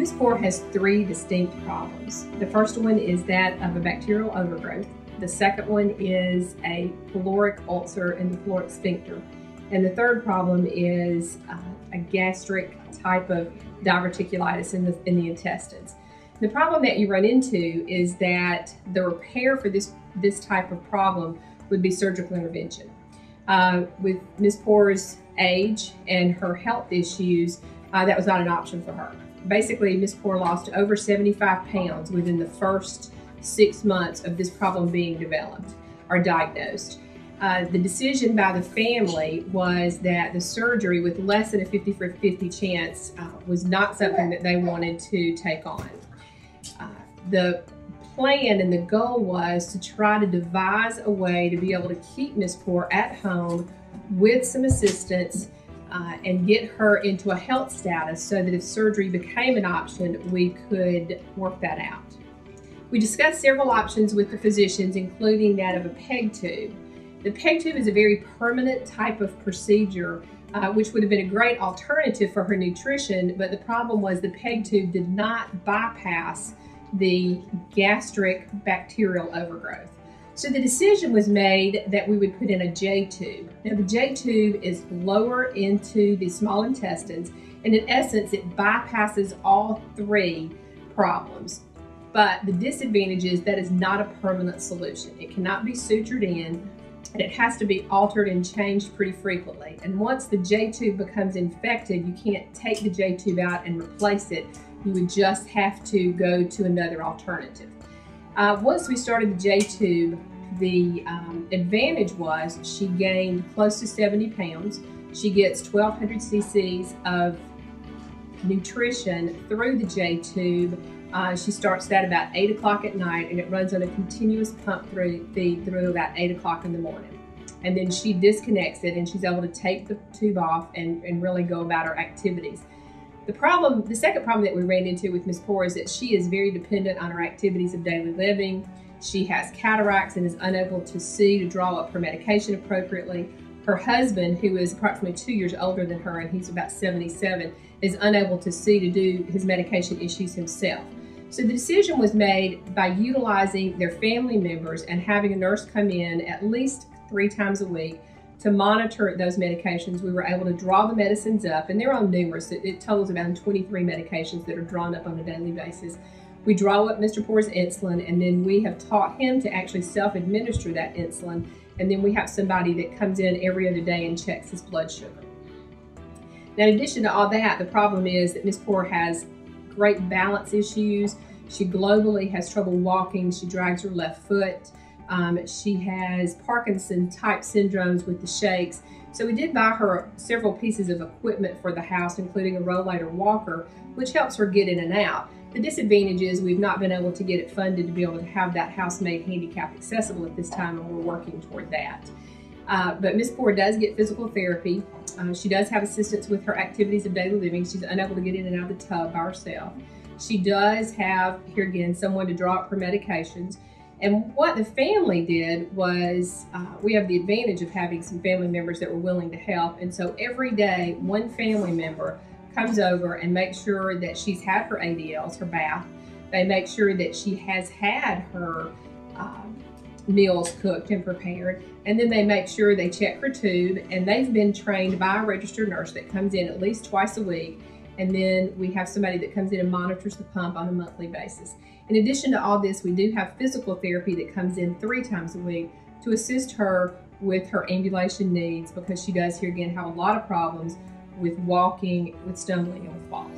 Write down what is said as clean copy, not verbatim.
Miss Poor has three distinct problems. The first one is that of a bacterial overgrowth. The second one is a pyloric ulcer in the pyloric sphincter. And the third problem is a gastric type of diverticulitis in the intestines. The problem that you run into is that the repair for this type of problem would be surgical intervention. With Miss Poor's age and her health issues, that was not an option for her. Basically, Miss Poor lost over 75 pounds within the first 6 months of this problem being developed or diagnosed. The decision by the family was that the surgery with less than a 50-50 chance was not something that they wanted to take on. The plan and the goal was to try to devise a way to be able to keep Miss Poor at home with some assistance and get her into a health status so that if surgery became an option, we could work that out. We discussed several options with the physicians, including that of a PEG tube. The PEG tube is a very permanent type of procedure, which would have been a great alternative for her nutrition, but the problem was the PEG tube did not bypass the gastric bacterial overgrowth. So the decision was made that we would put in a J tube. Now the J tube is lower into the small intestines, and in essence it bypasses all three problems. But the disadvantage is that is not a permanent solution. It cannot be sutured in, and it has to be altered and changed pretty frequently. And once the J tube becomes infected, you can't take the J tube out and replace it. You would just have to go to another alternative. Once we started the J tube, the advantage was she gained close to 70 pounds. She gets 1,200 cc's of nutrition through the J tube. She starts that about 8 o'clock at night, and it runs on a continuous pump through about 8 o'clock in the morning. And then she disconnects it, and she's able to take the tube off and really go about her activities. The second problem that we ran into with Miss Poor is that she is very dependent on her activities of daily living. She has cataracts and is unable to see to draw up her medication appropriately. Her husband, who is approximately 2 years older than her, and he's about 77, is unable to see to do his medication issues himself. So the decision was made by utilizing their family members and having a nurse come in at least 3 times a week to monitor those medications. We were able to draw the medicines up, and they're on numerous. It totals about 23 medications that are drawn up on a daily basis. We draw up Mr. Poor's insulin, and then we have taught him to actually self-administer that insulin, and then we have somebody that comes in every other day and checks his blood sugar. Now, in addition to all that, the problem is that Miss Poor has great balance issues. She globally has trouble walking. She drags her left foot. She has Parkinson-type syndromes with the shakes. So we did buy her several pieces of equipment for the house, including a rollator walker, which helps her get in and out. The disadvantage is we've not been able to get it funded to be able to have that house made handicap accessible at this time, and we're working toward that. But Miss Poor does get physical therapy. She does have assistance with her activities of daily living. She's unable to get in and out of the tub by herself. She does have, here again, someone to draw up her medications. And what the family did was, we have the advantage of having some family members that were willing to help. And so every day, one family member comes over and makes sure that she's had her ADLs, her bath. They make sure that she has had her meals cooked and prepared. And then they make sure they check her tube, and they've been trained by a registered nurse that comes in at least twice a week. And then we have somebody that comes in and monitors the pump on a monthly basis. In addition to all this, we do have physical therapy that comes in 3 times a week to assist her with her ambulation needs, because she does, here again, have a lot of problems with walking, with stumbling, and with falling.